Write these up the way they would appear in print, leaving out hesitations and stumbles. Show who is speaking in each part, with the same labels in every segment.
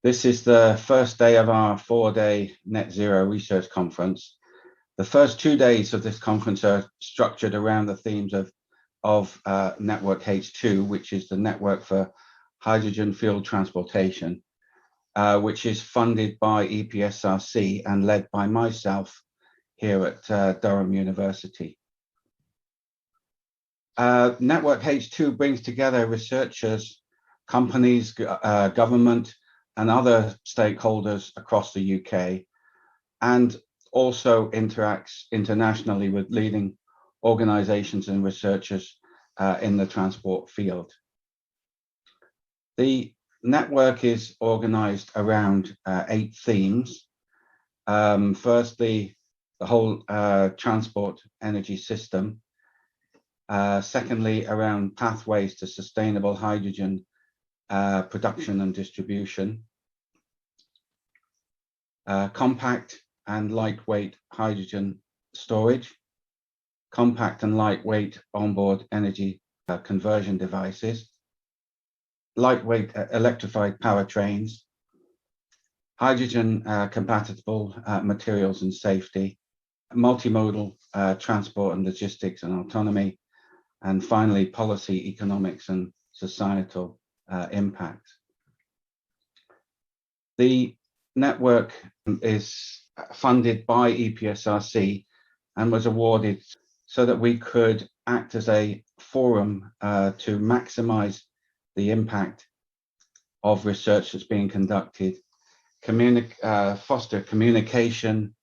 Speaker 1: This is the first day of our 4-day Net Zero Research Conference. The first 2 days of this conference are structured around the themes of Network H2, which is the network for hydrogen fuel transportation, which is funded by EPSRC and led by myself here at Durham University. Network H2 brings together researchers, companies, government, and other stakeholders across the UK, and also interacts internationally with leading organizations and researchers in the transport field. The network is organized around 8 themes. Firstly, the whole transport energy system. Secondly, around pathways to sustainable hydrogen production and distribution, compact and lightweight hydrogen storage, compact and lightweight onboard energy conversion devices, lightweight electrified powertrains, hydrogen compatible materials and safety, multimodal transport and logistics and autonomy, and finally policy, economics and societal impact. The network is funded by EPSRC and was awarded so that we could act as a forum to maximize the impact of research that's being conducted, foster communication,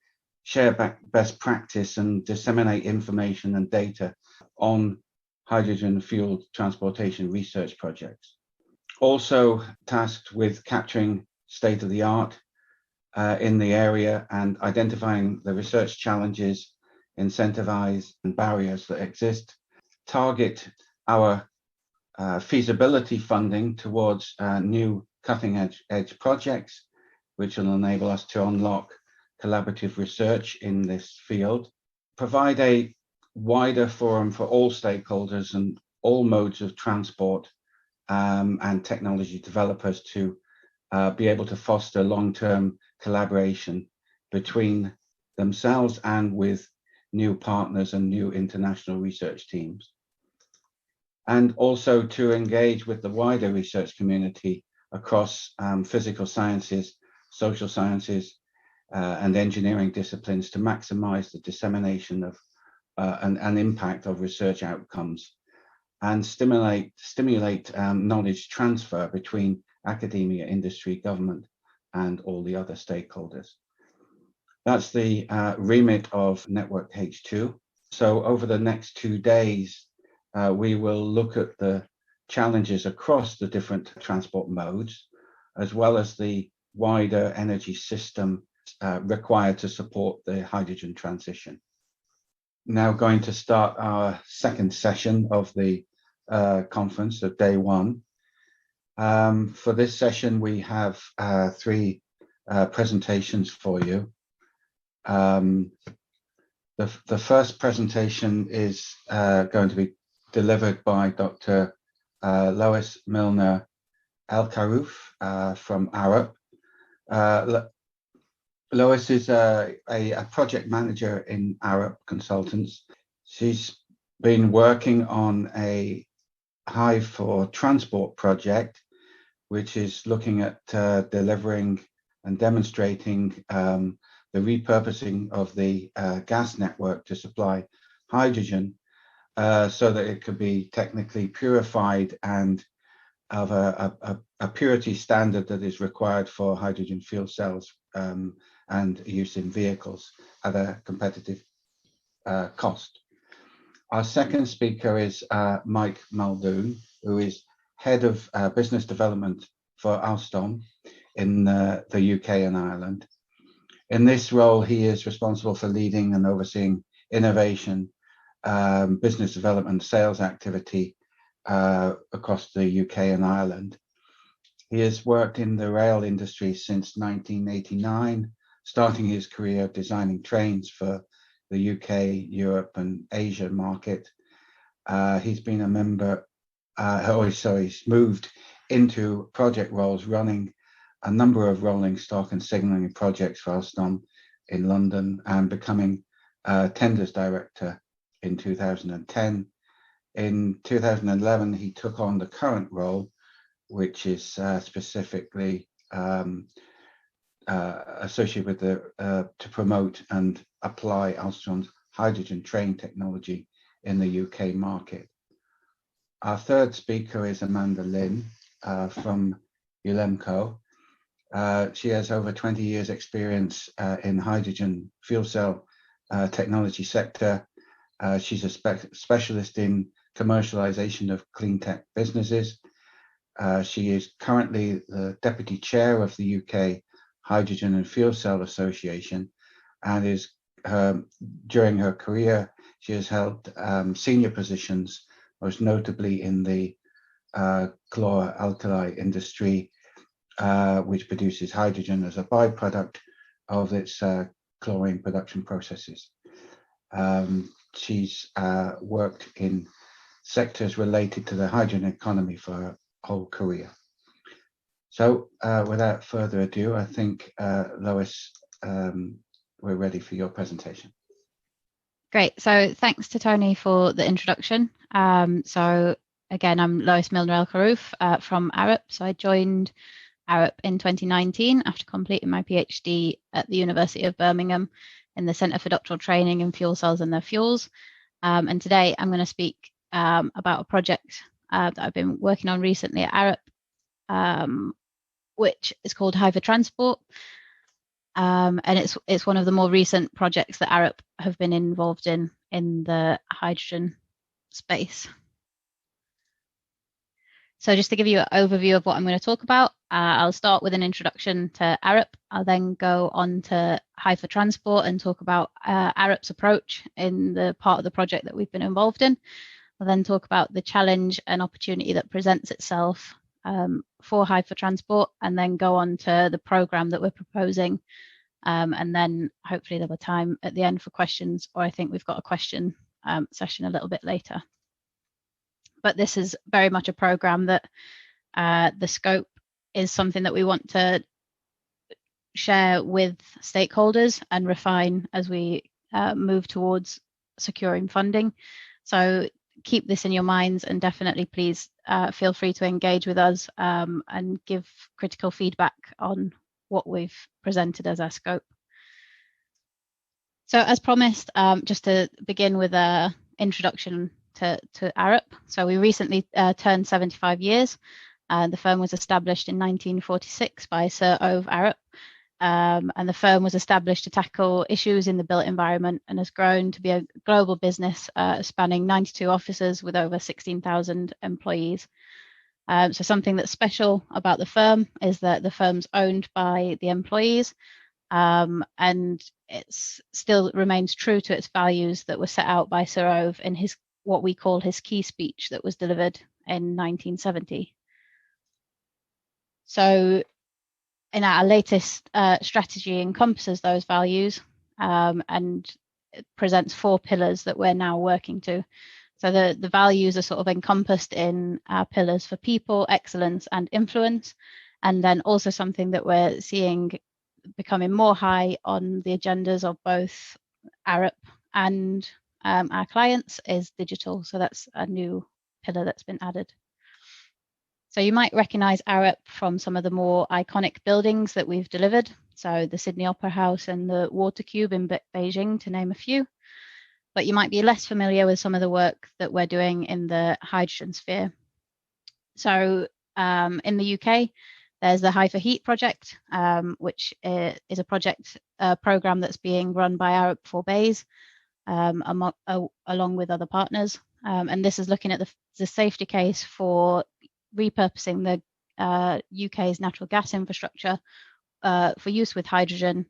Speaker 1: share best practice, and disseminate information and data on hydrogen fueled transportation research projects. Also tasked with capturing state of the art in the area and identifying the research challenges, incentivize and barriers that exist, target our feasibility funding towards new cutting edge projects, which will enable us to unlock collaborative research in this field, provide a wider forum for all stakeholders and all modes of transport and technology developers to be able to foster long-term collaboration between themselves and with new partners and new international research teams. And also to engage with the wider research community across physical sciences, social sciences, and engineering disciplines to maximize the dissemination of and impact of research outcomes and stimulate knowledge transfer between academia, industry, government, and all the other stakeholders. That's the remit of Network H2. So over the next 2 days, we will look at the challenges across the different transport modes, as well as the wider energy system required to support the hydrogen transition. Now going to start our second session of the conference of day 1. For this session, we have 3 presentations for you. The first presentation is going to be delivered by Dr. Lois Milner-Elkharouf from Arup. Lois is a project manager in Arup Consultants. She's been working on a Hive for Transport project, which is looking at delivering and demonstrating the repurposing of the gas network to supply hydrogen so that it could be technically purified and of a purity standard that is required for hydrogen fuel cells and use in vehicles at a competitive cost. Our second speaker is Mike Muldoon, who is Head of Business Development for Alstom in the UK and Ireland. In this role, he is responsible for leading and overseeing innovation, business development, sales activity across the UK and Ireland. He has worked in the rail industry since 1989, starting his career designing trains for the UK, Europe, and Asia market. He's been a member, he's moved into project roles running a number of rolling stock and signalling projects for Alstom in London, and becoming tenders director in 2010. In 2011, he took on the current role, which is specifically associated with to promote and apply Alstom's hydrogen train technology in the UK market. Our third speaker is Amanda Lyne from ULEMCo. She has over 20 years experience in hydrogen fuel cell technology sector. She's a specialist in commercialization of clean tech businesses. She is currently the deputy chair of the UK Hydrogen and Fuel Cell Association, and during her career, she has held senior positions, most notably in the chlor-alkali industry, which produces hydrogen as a byproduct of its chlorine production processes. She's worked in sectors related to the hydrogen economy for her whole career. So without further ado, I think, Lois, we're ready for your presentation.
Speaker 2: Great. So thanks to Tony for the introduction. So again, I'm Lois Milner-Elkharouf from Arup. So I joined Arup in 2019 after completing my PhD at the University of Birmingham in the Centre for Doctoral Training in Fuel Cells and Their Fuels. And today I'm going to speak about a project that I've been working on recently at Arup, which is called High for Transport. And it's one of the more recent projects that Arup have been involved in the hydrogen space. So just to give you an overview of what I'm going to talk about, I'll start with an introduction to Arup. I'll then go on to High for Transport and talk about Arup's approach in the part of the project that we've been involved in. I'll then talk about the challenge and opportunity that presents itself for High for Transport, and then go on to the program that we're proposing. And then hopefully there'll be time at the end for questions, or I think we've got a question session a little bit later. But this is very much a program that the scope is something that we want to share with stakeholders and refine as we move towards securing funding. So keep this in your minds, and definitely please feel free to engage with us and give critical feedback on what we've presented as our scope. So as promised, just to begin with an introduction to Arup. So we recently turned 75 years. The firm was established in 1946 by Sir Ove Arup. And the firm was established to tackle issues in the built environment, and has grown to be a global business spanning 92 offices with over 16,000 employees. So something that's special about the firm is that the firm's owned by the employees, and it still remains true to its values that were set out by Sir Ove in his what we call his key speech that was delivered in 1970. So in our latest strategy encompasses those values, and it presents 4 pillars that we're now working to. So the values are sort of encompassed in our pillars for people, excellence and influence, and then also something that we're seeing becoming more high on the agendas of both Arup and our clients is digital. So that's a new pillar that's been added. So you might recognize Arup from some of the more iconic buildings that we've delivered. So the Sydney Opera House and the Water Cube in Beijing, to name a few. But you might be less familiar with some of the work that we're doing in the hydrogen sphere. So in the UK, there's the High for Heat project, which is a project program that's being run by Arup for Bays, along with other partners. And this is looking at the safety case for repurposing the UK's natural gas infrastructure for use with hydrogen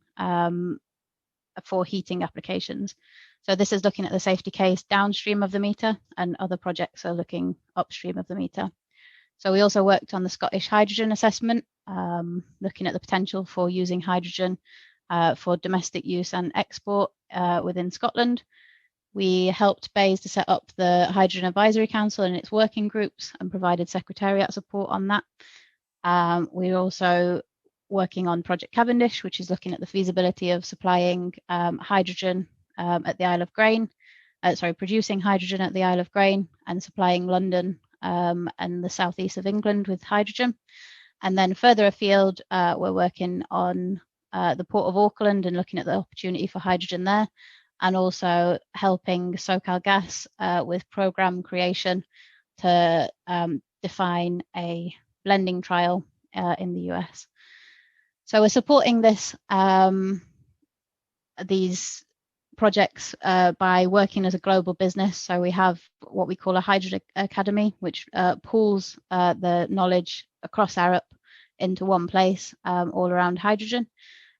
Speaker 2: for heating applications. So this is looking at the safety case downstream of the meter, and other projects are looking upstream of the meter. So we also worked on the Scottish hydrogen assessment, looking at the potential for using hydrogen for domestic use and export within Scotland. We helped Bays to set up the Hydrogen Advisory Council and its working groups, and provided secretariat support on that. We also working on Project Cavendish, which is looking at the feasibility of supplying hydrogen at the Isle of Grain, producing hydrogen at the Isle of Grain and supplying London and the southeast of England with hydrogen. And then further afield, we're working on the Port of Auckland and looking at the opportunity for hydrogen there, and also helping SoCalGas with program creation to define a blending trial in the US. So we're supporting these projects by working as a global business. So we have what we call a Hydrogen Academy, which pools the knowledge across Arup into one place all around hydrogen.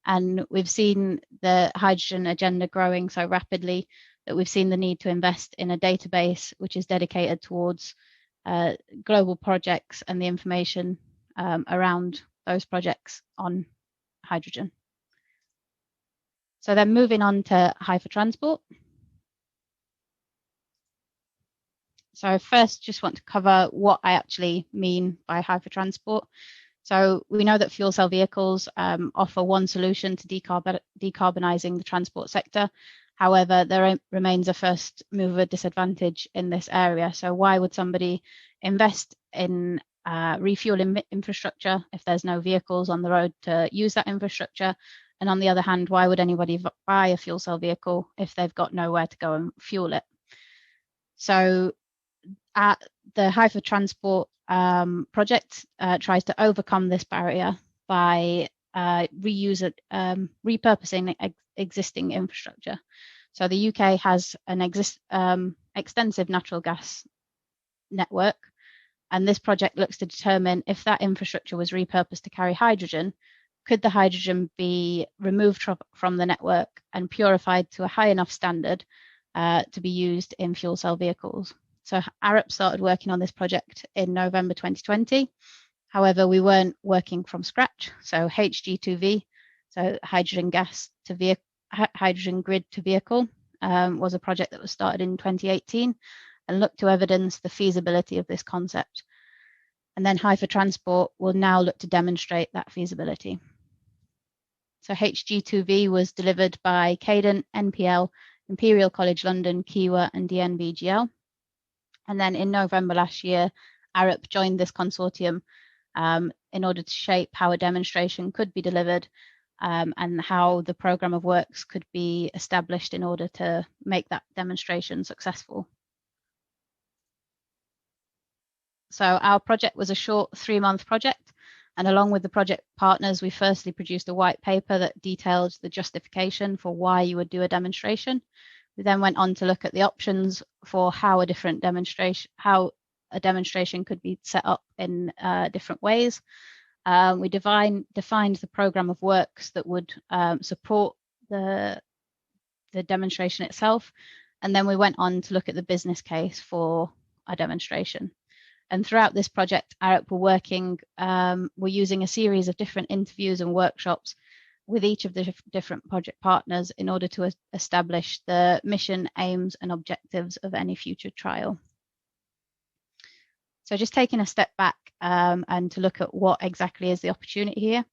Speaker 2: And we've seen the hydrogen agenda growing so rapidly that we've seen the need to invest in a database which is dedicated towards global projects and the information around those projects on hydrogen. So then moving on to Haifa Transport. So first, just want to cover what I actually mean by Haifa Transport. So we know that fuel cell vehicles offer one solution to decarbonising the transport sector. However, there remains a first mover disadvantage in this area. So why would somebody invest in refueling infrastructure if there's no vehicles on the road to use that infrastructure? And on the other hand, why would anybody buy a fuel cell vehicle if they've got nowhere to go and fuel it? So the Haifa Transport project tries to overcome this barrier by repurposing existing infrastructure. So the UK has an extensive natural gas network, and this project looks to determine if that infrastructure was repurposed to carry hydrogen, could the hydrogen be removed from the network and purified to a high enough standard to be used in fuel cell vehicles? So Arup started working on this project in November 2020. However, we weren't working from scratch. So HG2V, so hydrogen grid to vehicle, was a project that was started in 2018 and looked to evidence the feasibility of this concept. And then Haifa Transport will now look to demonstrate that feasibility. So HG2V was delivered by Cadent, NPL, Imperial College London, Kiwa, and DNVGL. And then in November last year, Arup joined this consortium in order to shape how a demonstration could be delivered and how the program of works could be established in order to make that demonstration successful. So our project was a short 3-month project, and along with the project partners, we firstly produced a white paper that detailed the justification for why you would do a demonstration. We then went on to look at the options for how a demonstration could be set up in different ways. We defined the program of works that would support the demonstration itself, and then we went on to look at the business case for a demonstration. And throughout this project, Arup we're using a series of different interviews and workshops with each of the different project partners in order to establish the mission, aims, and objectives of any future trial. So just taking a step back and to look at what exactly is the opportunity here.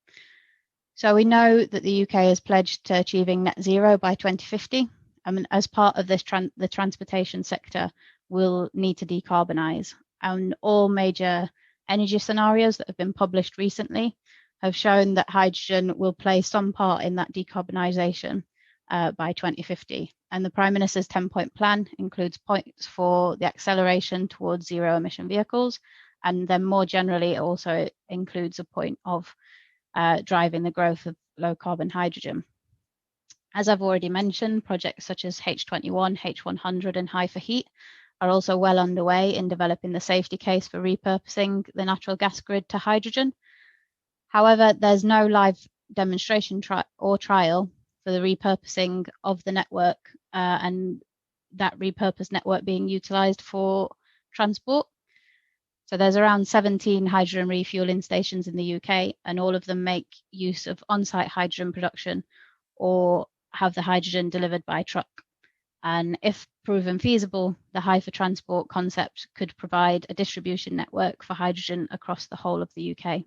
Speaker 2: So we know that the UK has pledged to achieving net zero by 2050. And as part of this, the transportation sector will need to decarbonise. And all major energy scenarios that have been published recently have shown that hydrogen will play some part in that decarbonisation by 2050. And the Prime Minister's 10-point plan includes points for the acceleration towards zero emission vehicles. And then more generally, it also includes a point of driving the growth of low carbon hydrogen. As I've already mentioned, projects such as H21, H100 and Haifa Heat are also well underway in developing the safety case for repurposing the natural gas grid to hydrogen. However, there's no live demonstration trial for the repurposing of the network and that repurposed network being utilised for transport. So there's around 17 hydrogen refueling stations in the UK, and all of them make use of on-site hydrogen production or have the hydrogen delivered by truck. And if proven feasible, the Haifa Transport concept could provide a distribution network for hydrogen across the whole of the UK.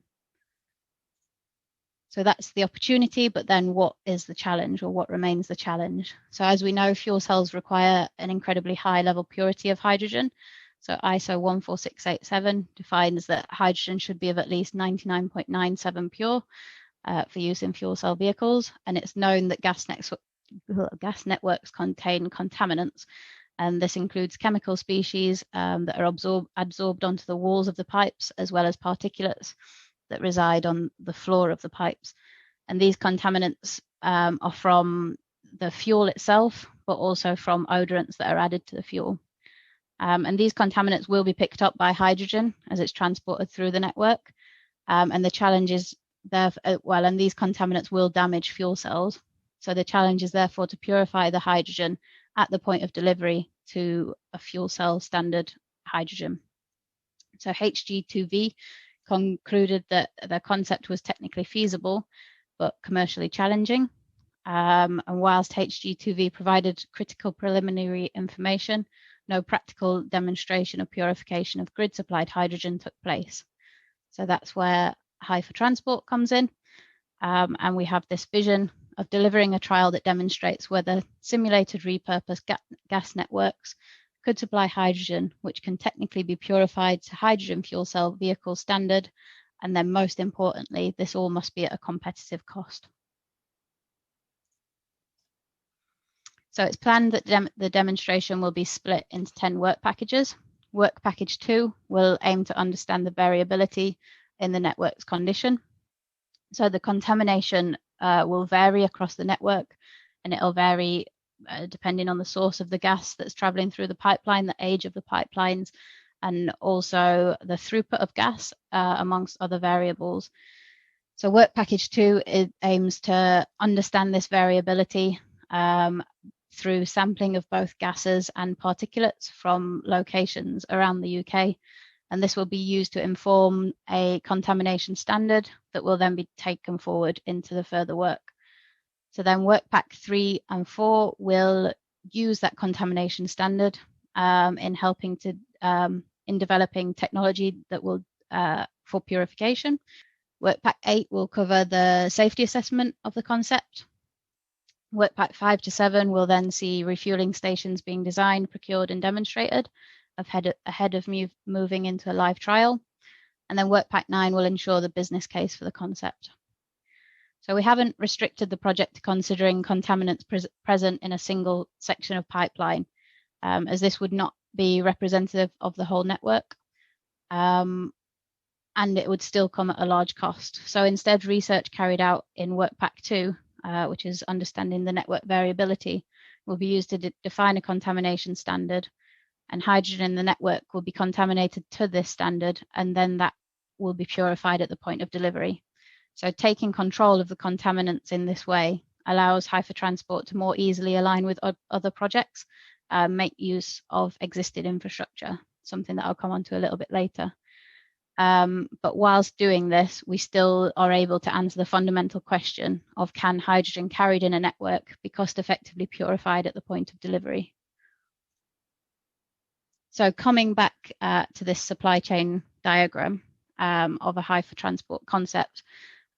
Speaker 2: So that's the opportunity, but then what is the challenge, or what remains the challenge? So as we know, fuel cells require an incredibly high level purity of hydrogen. So ISO 14687 defines that hydrogen should be of at least 99.97 pure for use in fuel cell vehicles. And it's known that gas networks contain contaminants. And this includes chemical species that are absorbed onto the walls of the pipes, as well as particulates that reside on the floor of the pipes. And these contaminants are from the fuel itself, but also from odorants that are added to the fuel. And these contaminants will be picked up by hydrogen as it's transported through the network. And the challenge is and these contaminants will damage fuel cells. So the challenge is therefore to purify the hydrogen at the point of delivery to a fuel cell standard hydrogen. So HG2V concluded that the concept was technically feasible, but commercially challenging. And whilst HG2V provided critical preliminary information, no practical demonstration of purification of grid supplied hydrogen took place. So that's where High for Transport comes in. And we have this vision of delivering a trial that demonstrates whether simulated repurposed gas networks could supply hydrogen, which can technically be purified to hydrogen fuel cell vehicle standard. And then most importantly, this all must be at a competitive cost. So it's planned that the demonstration will be split into 10 work packages. Work package 2 will aim to understand the variability in the network's condition. So the contamination will vary across the network, and it'll vary depending on the source of the gas that's traveling through the pipeline, the age of the pipelines, and also the throughput of gas, amongst other variables. So work package 2 aims to understand this variability through sampling of both gases and particulates from locations around the UK. And this will be used to inform a contamination standard that will then be taken forward into the further work. So then work pack 3 and 4 will use that contamination standard in helping to, in developing technology that will, for purification. Work pack 8 will cover the safety assessment of the concept. Work pack 5 to 7 will then see refueling stations being designed, procured and demonstrated ahead of moving into a live trial. And then work pack 9 will ensure the business case for the concept. So we haven't restricted the project to considering contaminants present in a single section of pipeline, as this would not be representative of the whole network. And it would still come at a large cost. So instead, research carried out in work pack 2, which is understanding the network variability, will be used to define a contamination standard, and hydrogen in the network will be contaminated to this standard, and then that will be purified at the point of delivery. So taking control of the contaminants in this way allows High for Transport to more easily align with other projects, make use of existing infrastructure, something that I'll come on to a little bit later. But whilst doing this, we still are able to answer the fundamental question of, can hydrogen carried in a network be cost effectively purified at the point of delivery? So coming back to this supply chain diagram of a High for Transport concept,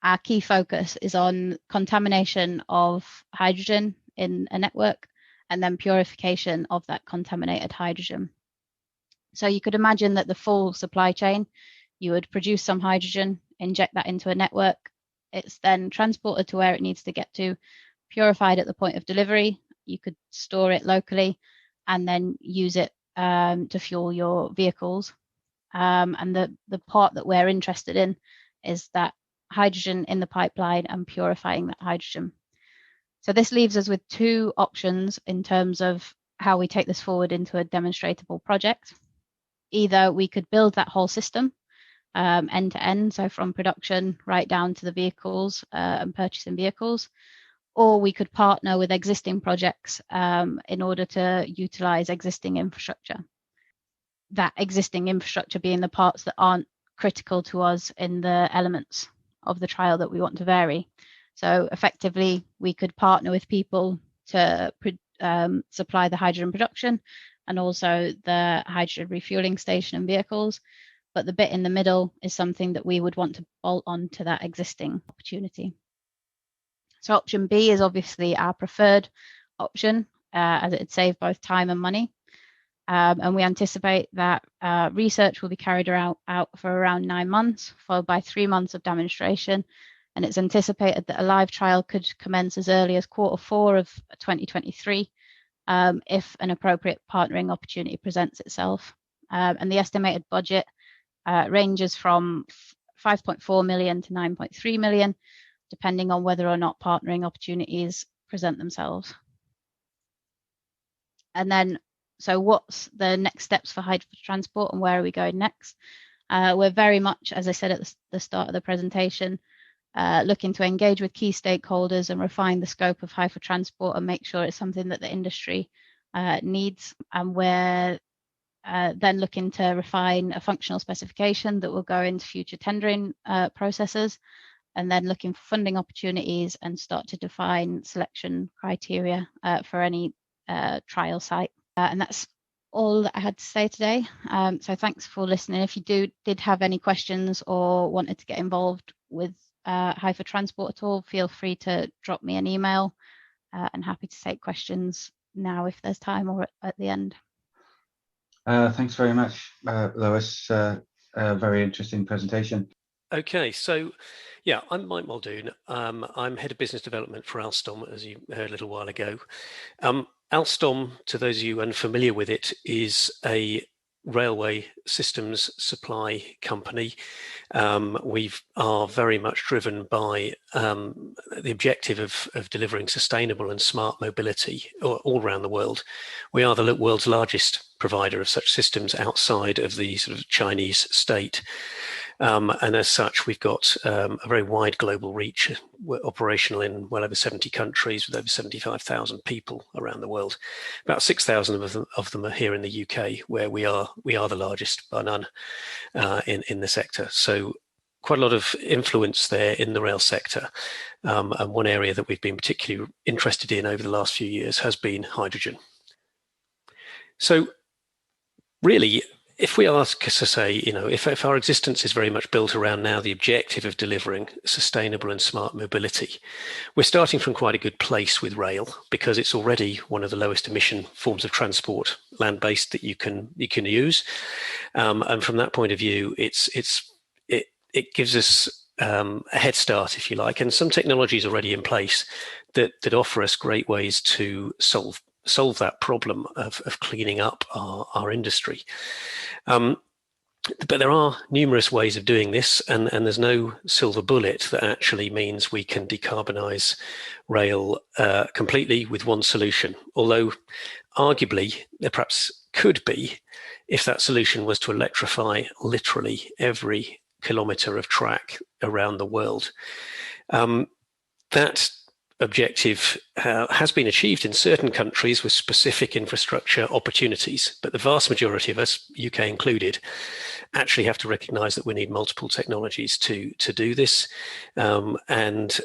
Speaker 2: our key focus is on contamination of hydrogen in a network and then purification of that contaminated hydrogen. So you could imagine that the full supply chain, you would produce some hydrogen, inject that into a network. It's then transported to where it needs to get to, purified at the point of delivery. You could store it locally and then use it to fuel your vehicles. And the part that we're interested in is that hydrogen in the pipeline and purifying that hydrogen. So this leaves us with two options in terms of how we take this forward into a demonstratable project. Either we could build that whole system end to end, so from production right down to the vehicles and purchasing vehicles, or we could partner with existing projects in order to utilize existing infrastructure. That existing infrastructure being the parts that aren't critical to us in the elements of the trial that we want to vary. So effectively, we could partner with people to supply the hydrogen production and also the hydrogen refueling station and vehicles. But the bit in the middle is something that we would want to bolt on to that existing opportunity. So option B is obviously our preferred option, as it would save both time and money. And we anticipate that research will be carried out for around 9 months, followed by 3 months of demonstration. And it's anticipated that a live trial could commence as early as Q4 of 2023 if an appropriate partnering opportunity presents itself. And the estimated budget ranges from 5.4 million to 9.3 million, depending on whether or not partnering opportunities present themselves. And then, so what's the next steps for hydrogen transport and where are we going next? We're very much, as I said at the start of the presentation, looking to engage with key stakeholders and refine the scope of hydrogen transport and make sure it's something that the industry needs. And we're then looking to refine a functional specification that will go into future tendering processes, and then looking for funding opportunities and start to define selection criteria for any trial site. And that's all that I had to say today. So thanks for listening. If you did have any questions or wanted to get involved with hydrogen transport at all, feel free to drop me an email, and happy to take questions now if there's time or at the end.
Speaker 1: Thanks very much, Lois. A very interesting presentation.
Speaker 3: Okay, so yeah, I'm Mike Muldoon. I'm Head of Business Development for Alstom, as you heard a little while ago. Alstom, to those of you unfamiliar with it, is a railway systems supply company. We are very much driven by the objective of delivering sustainable and smart mobility all around the world. We are the world's largest provider of such systems outside of the sort of Chinese state. And as such, we've got a very wide global reach. We're operational in well over 70 countries with over 75,000 people around the world. About 6,000 of them are here in the UK, where we are the largest by none in the sector. So quite a lot of influence there in the rail sector. And one area that we've been particularly interested in over the last few years has been hydrogen. So really, if we ask to say, if our existence is very much built around now the objective of delivering sustainable and smart mobility, we're starting from quite a good place with rail, because it's already one of the lowest emission forms of transport, land-based, that you can use. And from that point of view, it gives us a head start, if you like, and some technologies already in place that offer us great ways to solve that problem of cleaning up our industry. But there are numerous ways of doing this, and there's no silver bullet that actually means we can decarbonize rail completely with one solution. Although arguably there perhaps could be, if that solution was to electrify literally every kilometre of track around the world. That objective has been achieved in certain countries with specific infrastructure opportunities, but the vast majority of us, UK included, actually have to recognise that we need multiple technologies to do this. And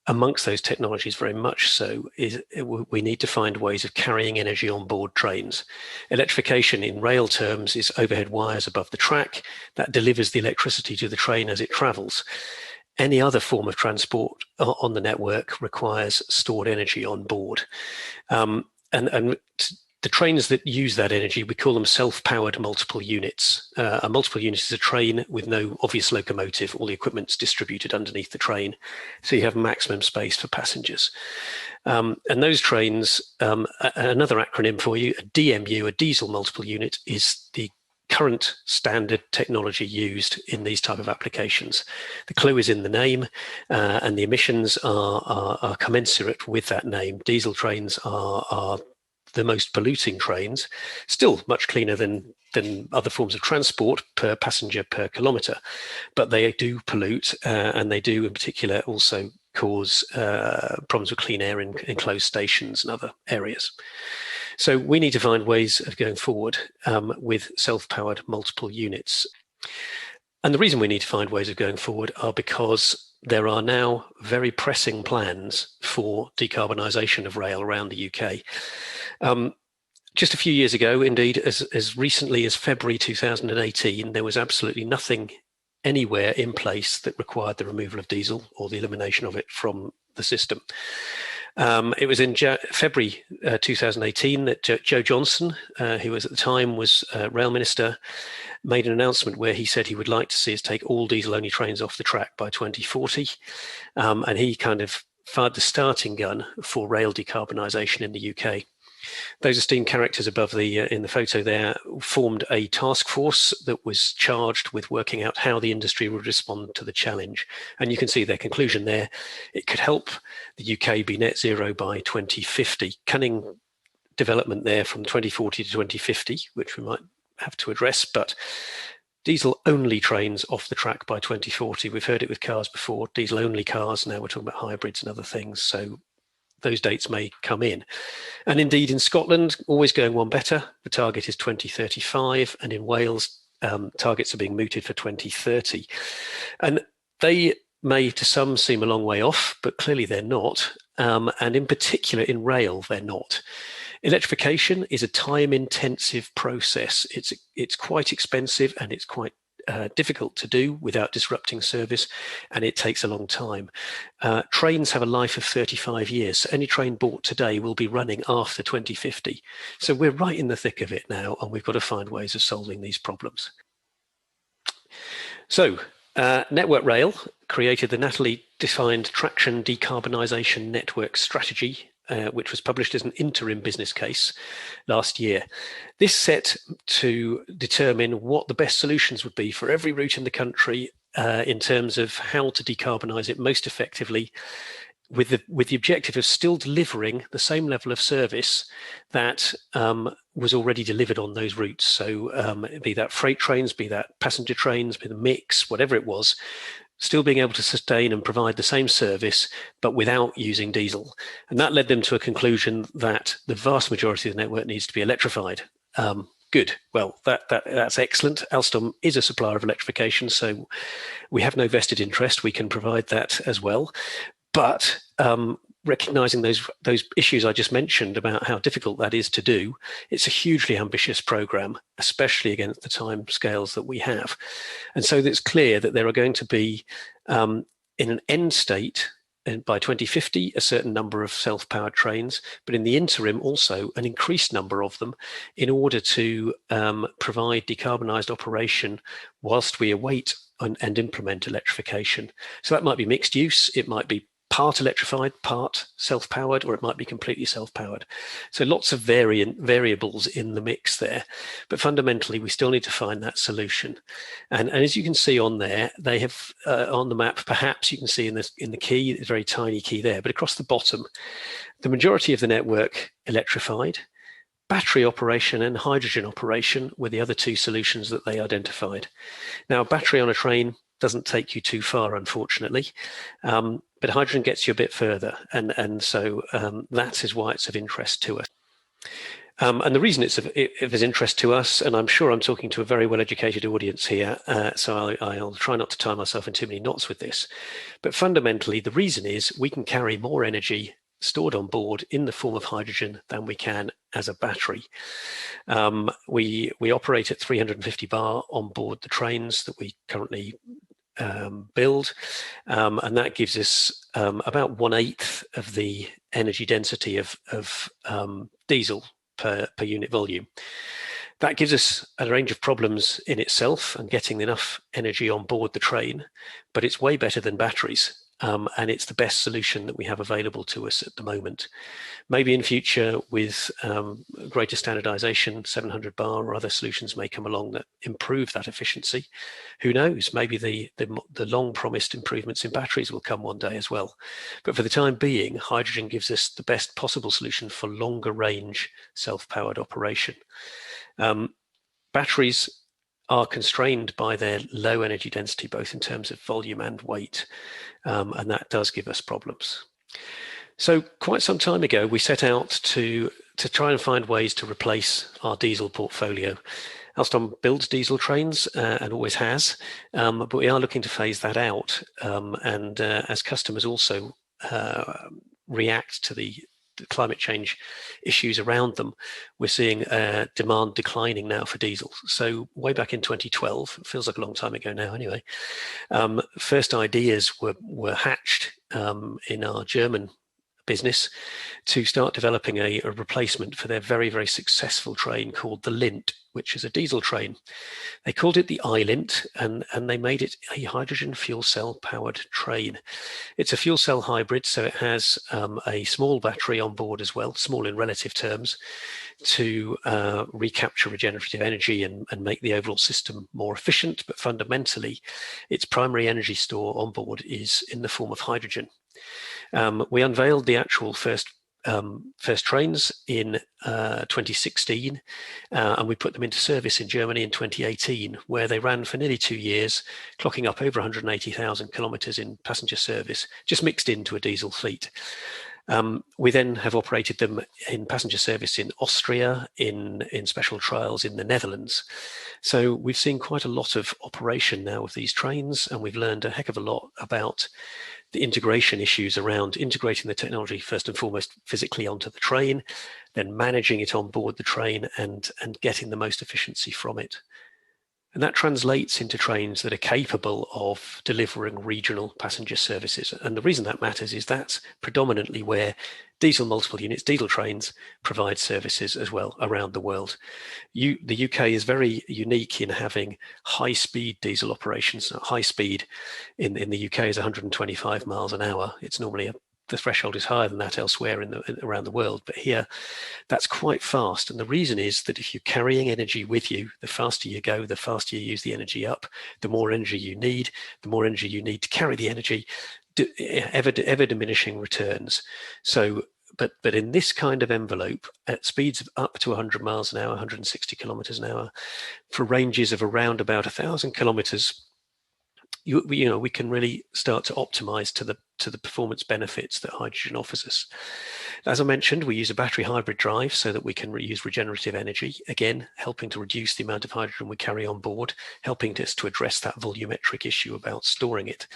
Speaker 3: amongst those technologies, very much so, we need to find ways of carrying energy on board trains. Electrification in rail terms is overhead wires above the track that delivers the electricity to the train as it travels. Any other form of transport on the network requires stored energy on board. And the trains that use that energy, we call them self-powered multiple units. A multiple unit is a train with no obvious locomotive. All the equipment's distributed underneath the train, so you have maximum space for passengers. And those trains, another acronym for you, a DMU, a diesel multiple unit, is the current standard technology used in these type of applications. The clue is in the name, and the emissions are commensurate with that name. Diesel trains are the most polluting trains, still much cleaner than other forms of transport per passenger per kilometre, but they do pollute, and they do in particular also cause problems with clean air in enclosed stations and other areas. So we need to find ways of going forward with self-powered multiple units. And the reason we need to find ways of going forward are because there are now very pressing plans for decarbonisation of rail around the UK. Just a few years ago, indeed, as recently as February 2018, there was absolutely nothing anywhere in place that required the removal of diesel or the elimination of it from the system. It was in February 2018 that Joe Johnson, who was at the time was Rail Minister, made an announcement where he said he would like to see us take all diesel-only trains off the track by 2040. And he kind of fired the starting gun for rail decarbonisation in the UK. Those esteemed characters above the in the photo there formed a task force that was charged with working out how the industry would respond to the challenge. And you can see their conclusion there. It could help the UK be net zero by 2050. Cunning development there from 2040 to 2050, which we might have to address, but diesel-only trains off the track by 2040. We've heard it with cars before, diesel-only cars. Now we're talking about hybrids and other things. So those dates may come in. And indeed in Scotland, always going one better, the target is 2035, and in Wales, targets are being mooted for 2030. And they may to some seem a long way off, but clearly they're not. And in particular in rail, they're not. Electrification is a time-intensive process. It's quite expensive and it's quite difficult to do without disrupting service, and it takes a long time. Trains have a life of 35 years, so any train bought today will be running after 2050. So we're right in the thick of it now, and we've got to find ways of solving these problems. So Network Rail created the Natalie-defined Traction Decarbonisation Network Strategy, which was published as an interim business case last year. This set to determine what the best solutions would be for every route in the country in terms of how to decarbonise it most effectively, with the objective of still delivering the same level of service that was already delivered on those routes. So be that freight trains, be that passenger trains, be the mix, whatever it was, still being able to sustain and provide the same service, but without using diesel. And that led them to a conclusion that the vast majority of the network needs to be electrified. Good. Well, that's excellent. Alstom is a supplier of electrification, so we have no vested interest. We can provide that as well. But recognising those issues I just mentioned about how difficult that is to do, it's a hugely ambitious programme, especially against the time scales that we have. And so it's clear that there are going to be, in an end state, and by 2050, a certain number of self-powered trains, but in the interim also an increased number of them in order to provide decarbonised operation whilst we await and implement electrification. So that might be mixed use, it might be part electrified, part self-powered, or it might be completely self-powered. So lots of variables in the mix there, but fundamentally we still need to find that solution. And as you can see on there, they have on the map, perhaps you can see in the key, a very tiny key there, but across the bottom, the majority of the network electrified. Battery operation and hydrogen operation were the other two solutions that they identified. Now, a battery on a train doesn't take you too far, unfortunately, but hydrogen gets you a bit further, and so that is why it's of interest to us. And the reason it's of interest to us, and I'm sure I'm talking to a very well-educated audience here, so I'll try not to tie myself in too many knots with this, but fundamentally the reason is we can carry more energy stored on board in the form of hydrogen than we can as a battery. We operate at 350 bar on board the trains that we currently build, and that gives us about 1/8 of the energy density of diesel per unit volume. That gives us a range of problems in itself and getting enough energy on board the train, but it's way better than batteries. And it's the best solution that we have available to us at the moment. Maybe in future with greater standardization, 700 bar or other solutions may come along that improve that efficiency. Who knows, maybe the long promised improvements in batteries will come one day as well. But for the time being, hydrogen gives us the best possible solution for longer range self-powered operation. Batteries are constrained by their low energy density, both in terms of volume and weight, and that does give us problems. So quite some time ago, we set out to try and find ways to replace our diesel portfolio. Alstom builds diesel trains and always has, but we are looking to phase that out, and as customers also react to the climate change issues around them, we're seeing demand declining now for diesel. So way back in 2012, it feels like a long time ago now anyway, first ideas were hatched in our German business to start developing a replacement for their very, very successful train called the Lint, which is a diesel train. They called it the iLint, and they made it a hydrogen fuel cell powered train. It's a fuel cell hybrid, so it has a small battery on board as well, small in relative terms, to recapture regenerative energy and make the overall system more efficient. But fundamentally, its primary energy store on board is in the form of hydrogen. We unveiled the actual first trains in 2016, and we put them into service in Germany in 2018, where they ran for nearly 2 years, clocking up over 180,000 kilometers in passenger service, just mixed into a diesel fleet. We then have operated them in passenger service in Austria, in special trials in the Netherlands. So we've seen quite a lot of operation now of these trains, and we've learned a heck of a lot about the integration issues around integrating the technology first and foremost physically onto the train, then managing it on board the train and getting the most efficiency from it. And that translates into trains that are capable of delivering regional passenger services. And the reason that matters is that's predominantly where diesel multiple units, diesel trains, provide services as well around the world. The UK is very unique in having high-speed diesel operations. High speed in the UK is 125 miles an hour. It's normally the threshold is higher than that elsewhere around the world, but here that's quite fast. And the reason is that if you're carrying energy with you, the faster you go, the faster you use the energy up, the more energy you need to carry the energy, ever diminishing returns. So, but in this kind of envelope, at speeds of up to 100 miles an hour, 160 kilometers an hour, for ranges of around about 1,000 kilometers, we can really start to optimize to the performance benefits that hydrogen offers us. As I mentioned, we use a battery hybrid drive so that we can use regenerative energy, again, helping to reduce the amount of hydrogen we carry on board, helping us to address that volumetric issue about storing it.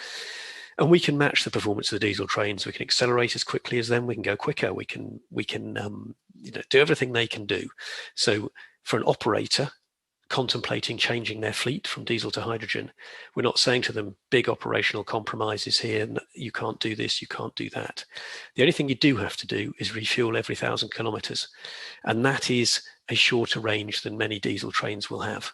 Speaker 3: And we can match the performance of the diesel trains. We can accelerate as quickly as them. We can go quicker. We can do everything they can do. So for an operator contemplating changing their fleet from diesel to hydrogen, we're not saying to them big operational compromises here, you can't do this, you can't do that. The only thing you do have to do is refuel every 1,000 kilometers, and that is a shorter range than many diesel trains will have.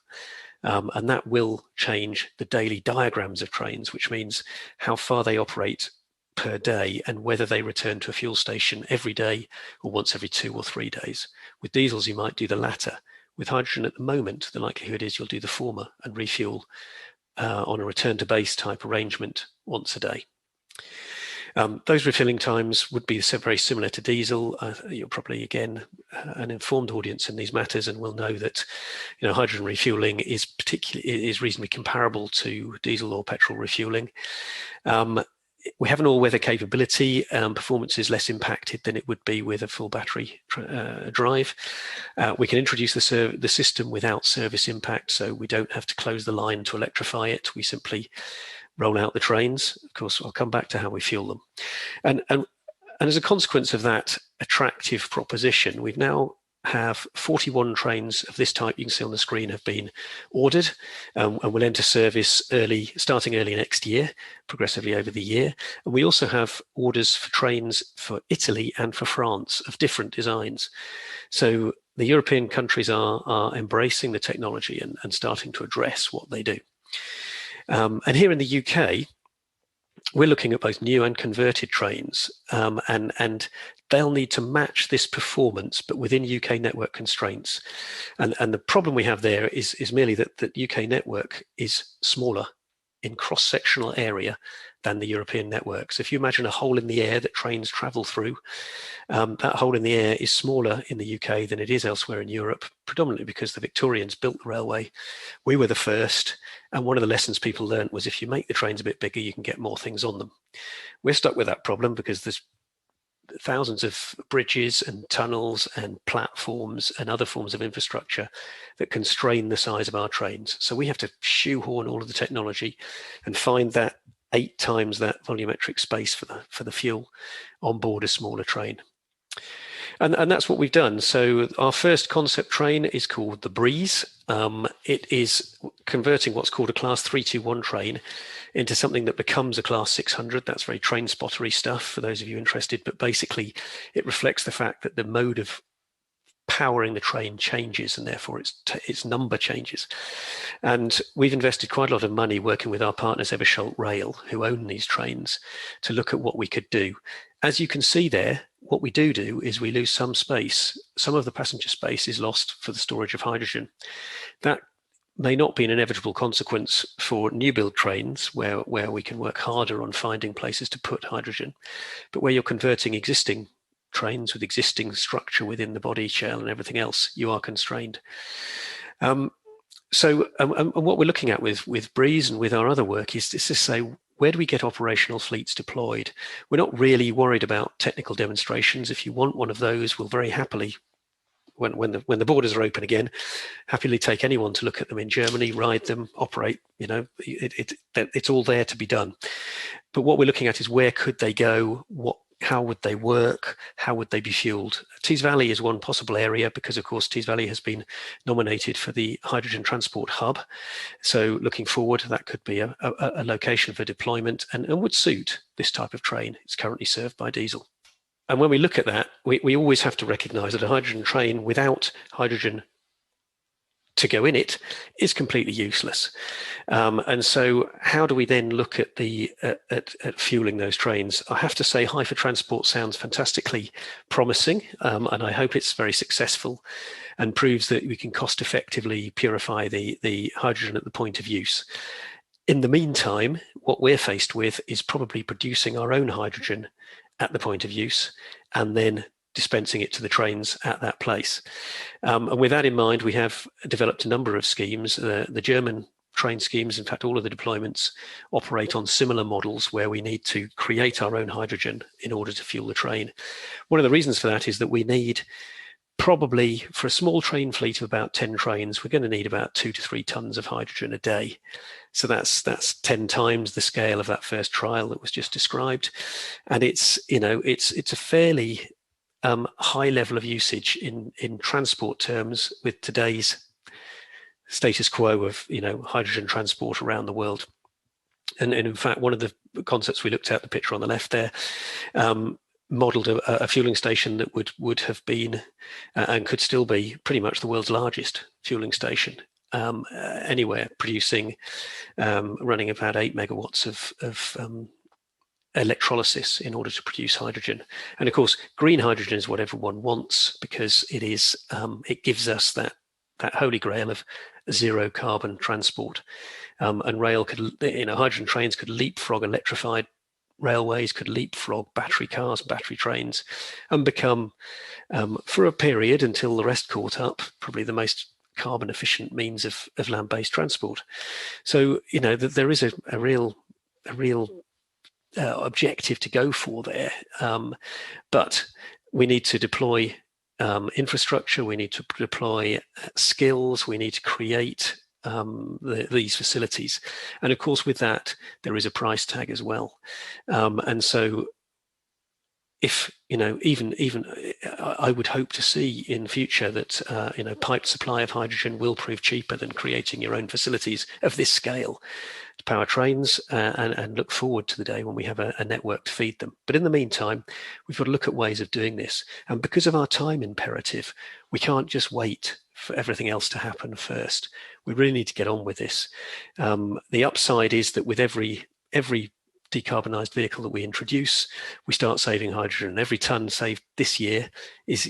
Speaker 3: And that will change the daily diagrams of trains, which means how far they operate per day and whether they return to a fuel station every day or once every 2 or 3 days. With diesels, you might do the latter. With hydrogen at the moment, the likelihood is you'll do the former and refuel on a return to base type arrangement once a day. Those refilling times would be very similar to diesel. You're probably, again, an informed audience in these matters and will know that hydrogen refueling is reasonably comparable to diesel or petrol refueling. We have an all-weather capability. Performance is less impacted than it would be with a full battery drive. We can introduce the system without service impact, so we don't have to close the line to electrify it. We simply roll out the trains. Of course, I'll come back to how we fuel them. And as a consequence of that attractive proposition, we've now have 41 trains of this type you can see on the screen have been ordered and will enter service starting early next year, progressively over the year. And we also have orders for trains for Italy and for France of different designs. So the European countries are embracing the technology and starting to address what they do. And here in the UK, we're looking at both new and converted trains, and they'll need to match this performance, but within UK network constraints. And the problem we have there is merely that the UK network is smaller in cross-sectional area than the European network. So if you imagine a hole in the air that trains travel through, that hole in the air is smaller in the UK than it is elsewhere in Europe, predominantly because the Victorians built the railway. We were the first, and one of the lessons people learned was if you make the trains a bit bigger, you can get more things on them. We're stuck with that problem because there's thousands of bridges and tunnels and platforms and other forms of infrastructure that constrain the size of our trains. So we have to shoehorn all of the technology and find that 8 times that volumetric space for the fuel on board a smaller train. And that's what we've done. So our first concept train is called the Breeze. It is converting what's called a Class 321 train into something that becomes a Class 600. That's very train spottery stuff for those of you interested. But basically, it reflects the fact that the mode of powering the train changes, and therefore its number changes. And we've invested quite a lot of money working with our partners Eversholt Rail, who own these trains, to look at what we could do. As you can see there, what we do is we lose some space. Some of the passenger space is lost for the storage of hydrogen. That may not be an inevitable consequence for new build trains where we can work harder on finding places to put hydrogen. But where you're converting existing trains with existing structure within the body shell and everything else, you are constrained. So what we're looking at with Breeze and with our other work is to say, where do we get operational fleets deployed? We're not really worried about technical demonstrations. If you want one of those, we'll very happily, when the borders are open again, happily take anyone to look at them in Germany, ride them, operate. You know, it's all there to be done. But what we're looking at is where could they go? How would they work? How would they be fueled? Tees Valley is one possible area because, of course, Tees Valley has been nominated for the Hydrogen Transport Hub. So looking forward, that could be a location for deployment and would suit this type of train. It's currently served by diesel. And when we look at that, we always have to recognise that a hydrogen train without hydrogen to go in it is completely useless. And so how do we then look at at fueling those trains? I have to say High for Transport sounds fantastically promising, and I hope it's very successful and proves that we can cost effectively purify the hydrogen at the point of use. In the meantime, what we're faced with is probably producing our own hydrogen at the point of use and then dispensing it to the trains at that place. And with that in mind, we have developed a number of schemes. The German train schemes, in fact, all of the deployments operate on similar models where we need to create our own hydrogen in order to fuel the train. One of the reasons for that is that we need probably, for a small train fleet of about 10 trains, we're going to need about 2 to 3 tons of hydrogen a day. So that's 10 times the scale of that first trial that was just described. And it's a fairly high level of usage in transport terms with today's status quo of hydrogen transport around the world. And in fact, one of the concepts we looked at, the picture on the left there, modelled a fueling station that would have been and could still be pretty much the world's largest fueling station anywhere, producing running about 8 megawatts of electrolysis in order to produce hydrogen. And of course, green hydrogen is what everyone wants because it gives us that holy grail of zero carbon transport. And rail hydrogen trains could leapfrog electrified railways, could leapfrog battery cars, battery trains, and become, for a period until the rest caught up, probably the most carbon efficient means of land-based transport. So, there is a real objective to go for there, but we need to deploy infrastructure, we need to deploy skills, we need to create these facilities, and of course with that there is a price tag as well. And so if even I would hope to see in future that piped supply of hydrogen will prove cheaper than creating your own facilities of this scale to power trains, and look forward to the day when we have a network to feed them. But in the meantime, we've got to look at ways of doing this, and because of our time imperative, we can't just wait for everything else to happen first. We really need to get on with this. The upside is that with every decarbonised vehicle that we introduce, we start saving hydrogen. And every ton saved this year is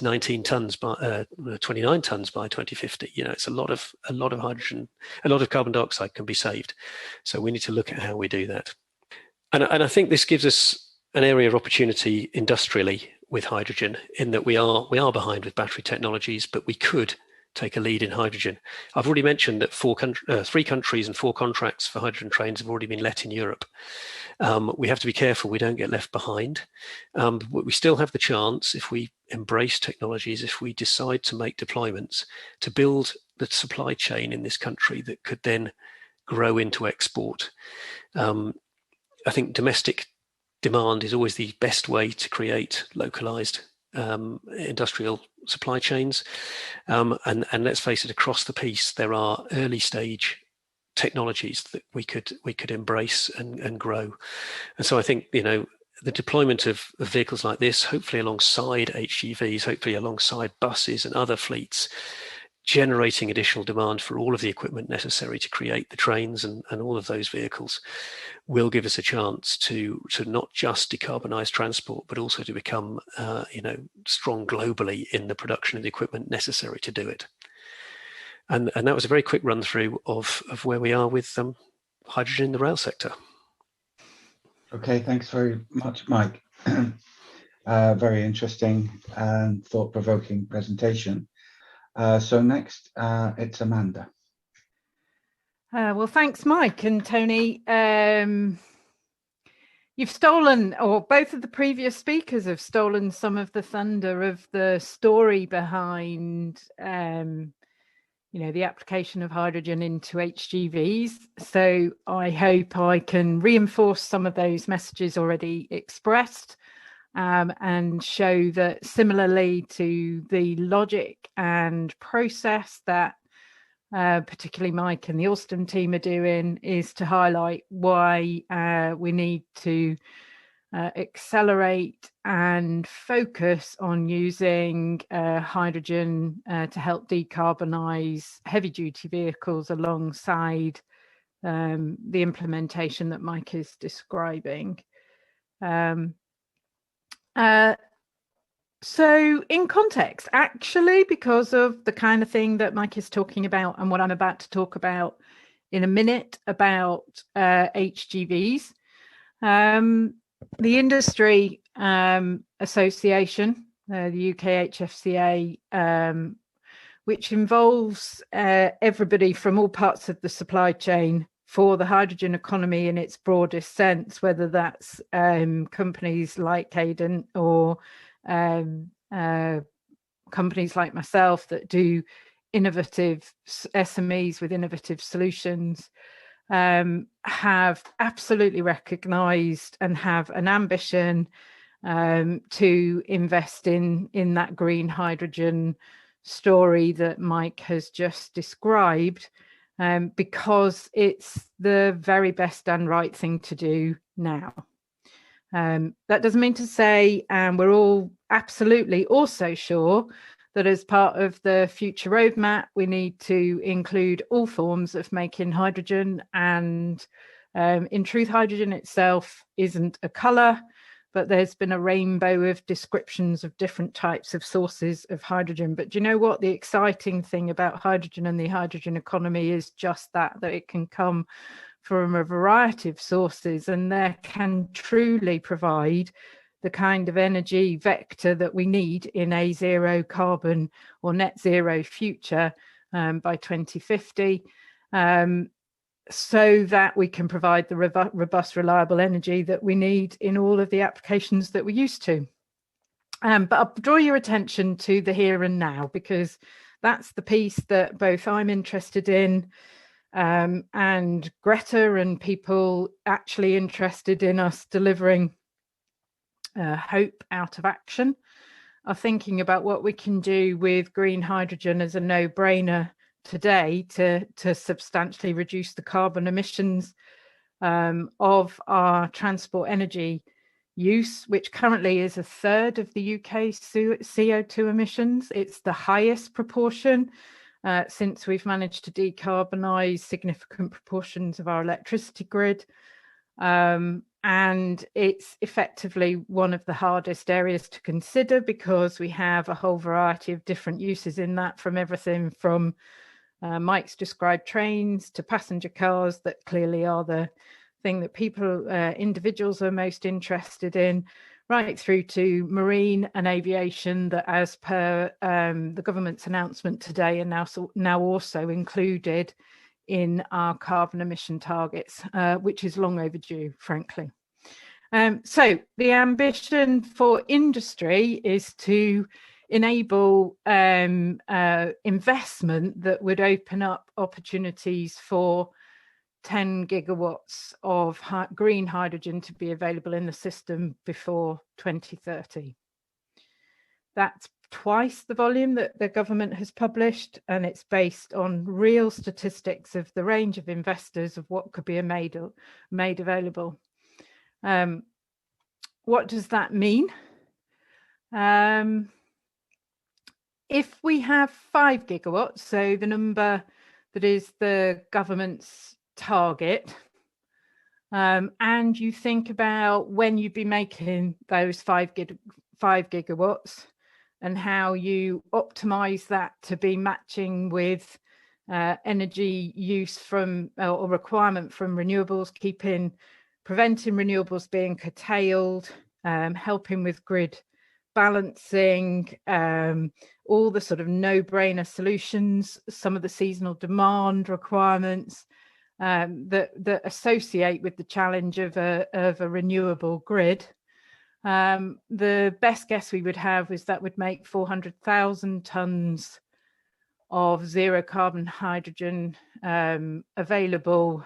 Speaker 3: 19 tons by 29 tons by 2050. It's a lot of hydrogen, a lot of carbon dioxide can be saved. So we need to look at how we do that. And I think this gives us an area of opportunity industrially with hydrogen, in that we are behind with battery technologies, but we could take a lead in hydrogen. I've already mentioned that 3 countries and 4 contracts for hydrogen trains have already been let in Europe. We have to be careful we don't get left behind. But we still have the chance, if we embrace technologies, if we decide to make deployments, to build the supply chain in this country that could then grow into export. I think domestic demand is always the best way to create localized industrial supply chains. And let's face it, across the piece, there are early stage technologies that we could embrace and grow. And so I think, the deployment of vehicles like this, hopefully alongside HGVs, hopefully alongside buses and other fleets, generating additional demand for all of the equipment necessary to create the trains and all of those vehicles, will give us a chance to not just decarbonize transport, but also to become strong globally in the production of the equipment necessary to do it. And that was a very quick run through of where we are with hydrogen in the rail sector.
Speaker 1: Okay, thanks very much, Mike. Very interesting and thought-provoking presentation. So next, it's Amanda.
Speaker 4: Well, thanks, Mike and Tony. You've stolen, or both of the previous speakers have stolen some of the thunder of the story behind, the application of hydrogen into HGVs. So I hope I can reinforce some of those messages already expressed, and show that similarly to the logic and process that particularly Mike and the Alstom team are doing, is to highlight why we need to accelerate and focus on using hydrogen to help decarbonise heavy-duty vehicles alongside the implementation that Mike is describing. So in context, actually, because of the kind of thing that Mike is talking about and what I'm about to talk about in a minute about HGVs, the industry association, the UK HFCA, which involves everybody from all parts of the supply chain for the hydrogen economy in its broadest sense, whether that's companies like Cadent or companies like myself that do innovative SMEs with innovative solutions, have absolutely recognised and have an ambition to invest in that green hydrogen story that Mike has just described, because it's the very best and right thing to do now. That doesn't mean to say, and we're all absolutely also sure that as part of the future roadmap, we need to include all forms of making hydrogen. And in truth, hydrogen itself isn't a colour, but there's been a rainbow of descriptions of different types of sources of hydrogen. But do you know what? The exciting thing about hydrogen and the hydrogen economy is just that it can come from a variety of sources, and there can truly provide the kind of energy vector that we need in a zero carbon or net zero future by 2050, so that we can provide the robust, reliable energy that we need in all of the applications that we're used to. But I'll draw your attention to the here and now, because that's the piece that both I'm interested in, and Greta and people actually interested in us delivering hope out of action are thinking about what we can do with green hydrogen as a no-brainer today to substantially reduce the carbon emissions of our transport energy use, which currently is a third of the UK CO2 emissions. It's the highest proportion since we've managed to decarbonise significant proportions of our electricity grid. And it's effectively one of the hardest areas to consider, because we have a whole variety of different uses in that, from everything from Mike's described trains to passenger cars that clearly are the thing that people, individuals are most interested in, right through to marine and aviation that, as per the government's announcement today, are now also included in our carbon emission targets, which is long overdue, frankly. So the ambition for industry is to enable investment that would open up opportunities for 10 gigawatts of green hydrogen to be available in the system before 2030. That's twice the volume that the government has published, and it's based on real statistics of the range of investors of what could be made available. What does that mean? If we have 5 gigawatts, so the number that is the government's target, and you think about when you'd be making those 5 gigawatts and how you optimize that to be matching with energy use from or requirement from renewables, preventing renewables being curtailed, helping with grid balancing, all the sort of no-brainer solutions, some of the seasonal demand requirements that associate with the challenge of a renewable grid. The best guess we would have is that would make 400,000 tonnes of zero carbon hydrogen available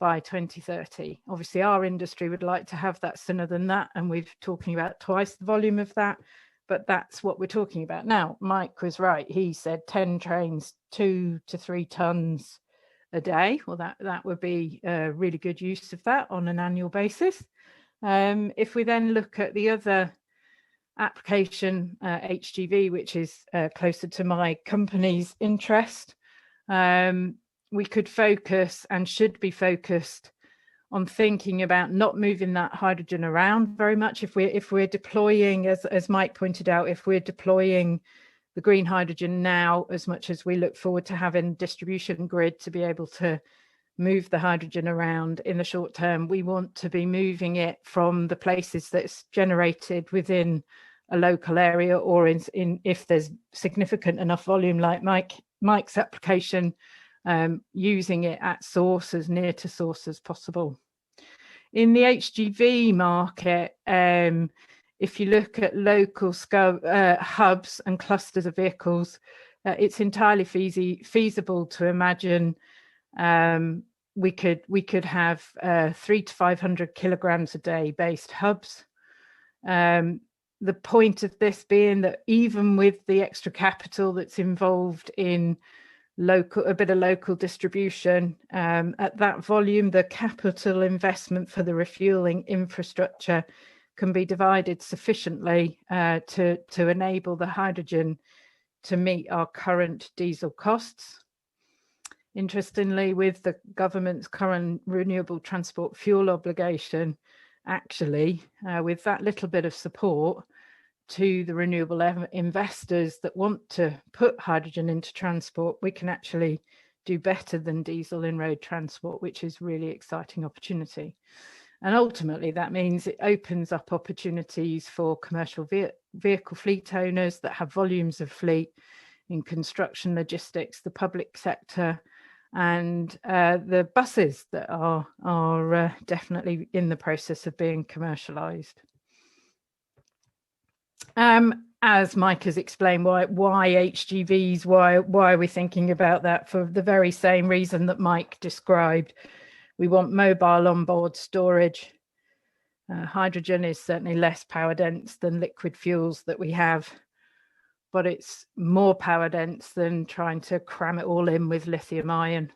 Speaker 4: by 2030. Obviously, our industry would like to have that sooner than that, and we're talking about twice the volume of that, but that's what we're talking about. Now, Mike was right. He said 10 trains, 2 to 3 tonnes a day. Well, that would be a really good use of that on an annual basis. If we then look at the other application, HGV, which is closer to my company's interest, we could focus and should be focused on thinking about not moving that hydrogen around very much. If we're deploying, as Mike pointed out, if we're deploying the green hydrogen now, as much as we look forward to having distribution grid to be able to move the hydrogen around in the short term, we want to be moving it from the places that's generated within a local area, or in if there's significant enough volume like Mike's application, using it at source, as near to source as possible. In the HGV market, if you look at local hubs and clusters of vehicles, it's entirely feasible to imagine we could have 300 to 500 kilograms a day based hubs. The point of this being that even with the extra capital that's involved in a bit of local distribution, at that volume, the capital investment for the refueling infrastructure can be divided sufficiently to enable the hydrogen to meet our current diesel costs. Interestingly, with the government's current renewable transport fuel obligation, actually, with that little bit of support to the renewable investors that want to put hydrogen into transport, we can actually do better than diesel in road transport, which is really exciting opportunity. And ultimately, that means it opens up opportunities for commercial vehicle fleet owners that have volumes of fleet in construction, logistics, the public sector, and the buses that are definitely in the process of being commercialised. As Mike has explained, why HGVs, why are we thinking about that? For the very same reason that Mike described. We want mobile onboard storage. Hydrogen is certainly less power dense than liquid fuels that we have, but it's more power dense than trying to cram it all in with lithium ion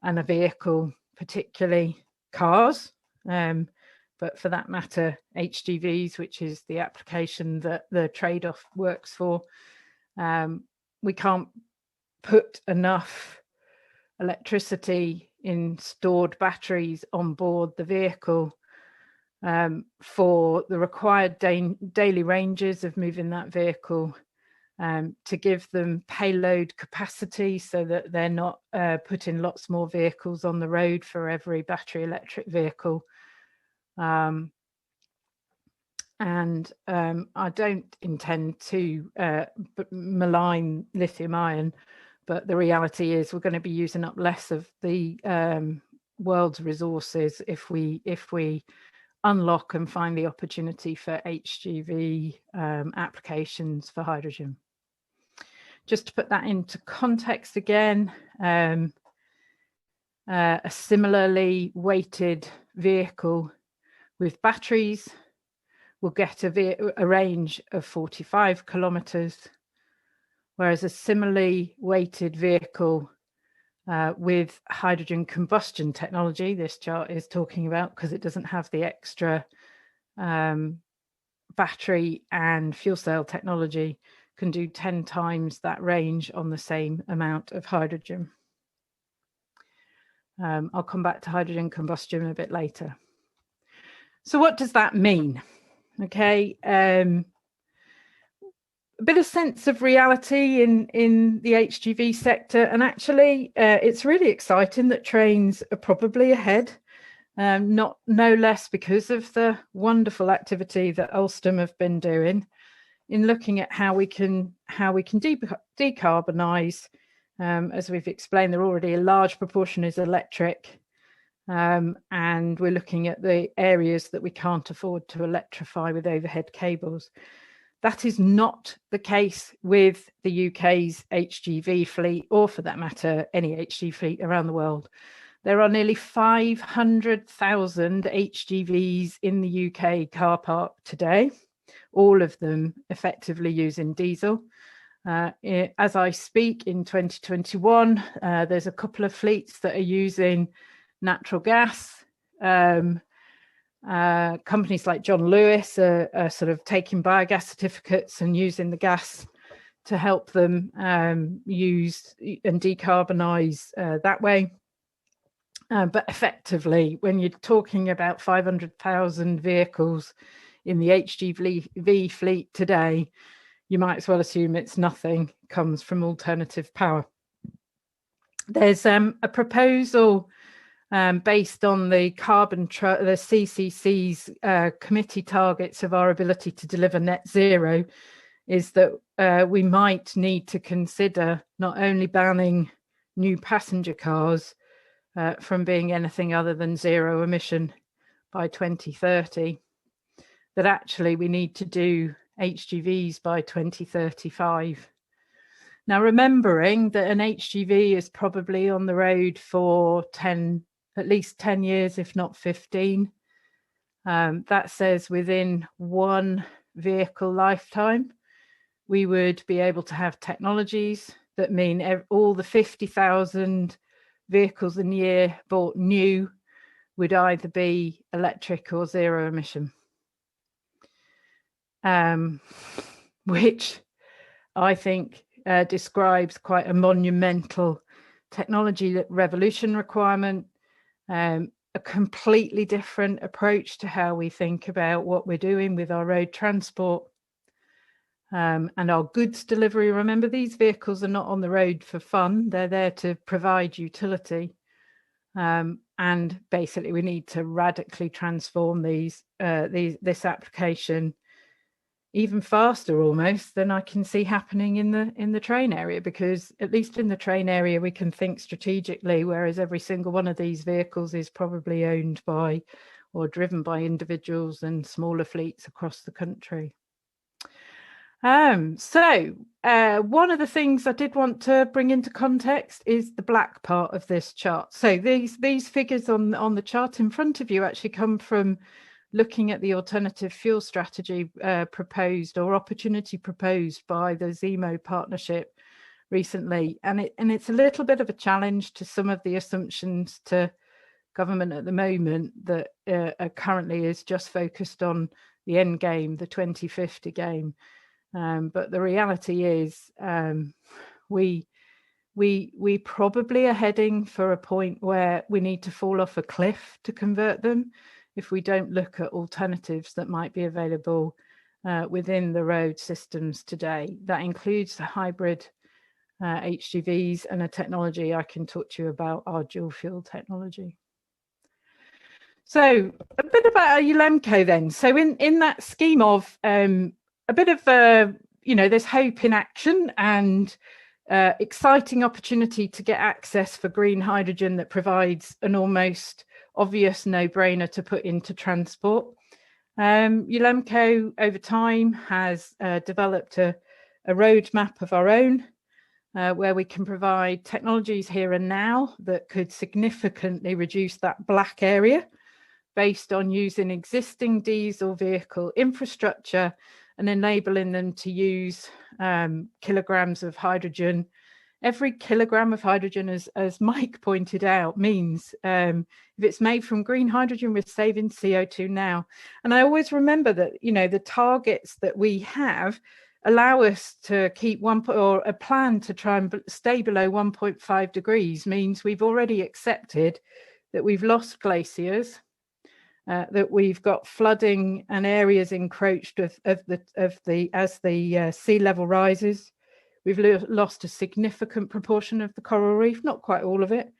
Speaker 4: and a vehicle, particularly cars. But for that matter, HGVs, which is the application that the trade-off works for, we can't put enough electricity in stored batteries on board the vehicle for the required daily ranges of moving that vehicle, to give them payload capacity so that they're not putting lots more vehicles on the road for every battery electric vehicle. I don't intend to malign lithium ion, but the reality is we're going to be using up less of the world's resources if we unlock and find the opportunity for HGV applications for hydrogen. Just to put that into context again, a similarly weighted vehicle with batteries will get a range of 45 kilometres, whereas a similarly weighted vehicle with hydrogen combustion technology, this chart is talking about because it doesn't have the extra battery and fuel cell technology, can do 10 times that range on the same amount of hydrogen. I'll come back to hydrogen combustion a bit later. So what does that mean? Okay, a bit of sense of reality in the HGV sector, and actually it's really exciting that trains are probably ahead, no less because of the wonderful activity that Alstom have been doing in looking at how we can decarbonise. As we've explained, there already a large proportion is electric, and we're looking at the areas that we can't afford to electrify with overhead cables. That is not the case with the UK's HGV fleet, or for that matter, any HGV fleet around the world. There are nearly 500,000 HGVs in the UK car park today, all of them effectively using diesel. As I speak in 2021, there's a couple of fleets that are using natural gas. Companies like John Lewis are sort of taking biogas certificates and using the gas to help them use and decarbonise that way. But effectively, when you're talking about 500,000 vehicles in the HGV fleet today, you might as well assume it's nothing comes from alternative power. There's a proposal based on the the CCC's committee targets of our ability to deliver net zero, is that we might need to consider not only banning new passenger cars from being anything other than zero emission by 2030, that actually we need to do HGVs by 2035. Now, remembering that an HGV is probably on the road for at least 10 years, if not 15. That says within one vehicle lifetime, we would be able to have technologies that mean all the 50,000 vehicles in the year bought new would either be electric or zero emission. Which I think describes quite a monumental technology revolution requirement, a completely different approach to how we think about what we're doing with our road transport and our goods delivery. Remember, these vehicles are not on the road for fun, they're there to provide utility. And basically we need to radically transform this application even faster almost than I can see happening in the train area, because at least in the train area we can think strategically, whereas every single one of these vehicles is probably owned by or driven by individuals and smaller fleets across the country. So one of the things I did want to bring into context is the black part of this chart. So these figures on the chart in front of you actually come from looking at the alternative fuel strategy proposed, or opportunity proposed, by the ZEMO partnership recently. And it's a little bit of a challenge to some of the assumptions to government at the moment that currently is just focused on the end game, the 2050 game. But the reality is we probably are heading for a point where we need to fall off a cliff to convert them if we don't look at alternatives that might be available within the road systems today. That includes the hybrid HGVs and a technology I can talk to you about, our dual fuel technology. So a bit about ULEMCo then. So in that scheme of a bit of, there's hope in action and exciting opportunity to get access for green hydrogen that provides an almost obvious no-brainer to put into transport. ULEMCo over time has developed a roadmap of our own where we can provide technologies here and now that could significantly reduce that black area based on using existing diesel vehicle infrastructure and enabling them to use kilograms of hydrogen. Every kilogram of hydrogen, as Mike pointed out, means if it's made from green hydrogen, we're saving CO2 now. And I always remember that, you know, the targets that we have allow us to keep or a plan to try and stay below 1.5 degrees means we've already accepted that we've lost glaciers, that we've got flooding and areas encroached as the sea level rises. We've lost a significant proportion of the coral reef, not quite all of it.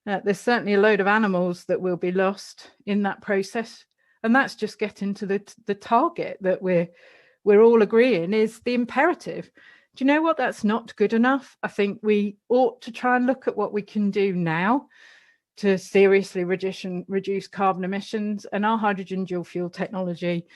Speaker 4: There's certainly a load of animals that will be lost in that process. And that's just getting to the target that we're all agreeing is the imperative. Do you know what? That's not good enough. I think we ought to try and look at what we can do now to seriously reduce carbon emissions, and our hydrogen dual fuel technology,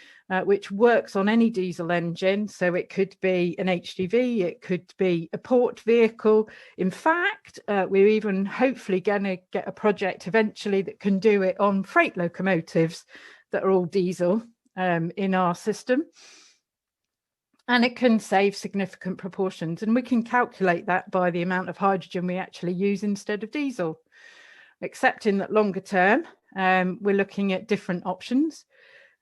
Speaker 4: which works on any diesel engine. So it could be an HGV, it could be a port vehicle. In fact, we're even hopefully going to get a project eventually that can do it on freight locomotives that are all diesel in our system. And it can save significant proportions. And we can calculate that by the amount of hydrogen we actually use instead of diesel. Accepting that longer term, we're looking at different options.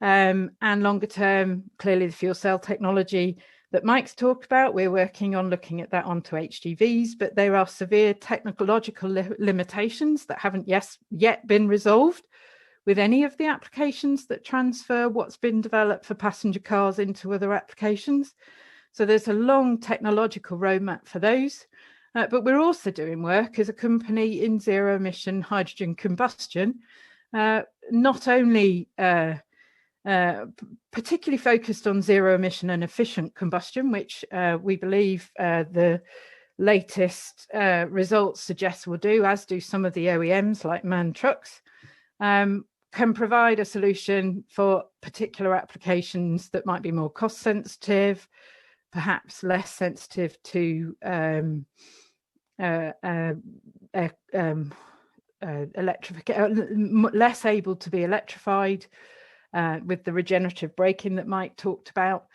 Speaker 4: And longer term, clearly the fuel cell technology that Mike's talked about, we're working on looking at that onto HGVs, but there are severe technological limitations that haven't yet been resolved with any of the applications that transfer what's been developed for passenger cars into other applications. So there's a long technological roadmap for those. But we're also doing work as a company in zero emission hydrogen combustion, not only particularly focused on zero emission and efficient combustion, which we believe the latest results suggest will do, as do some of the OEMs like MAN trucks, can provide a solution for particular applications that might be more cost sensitive, perhaps less sensitive to less able to be electrified with the regenerative braking that Mike talked about,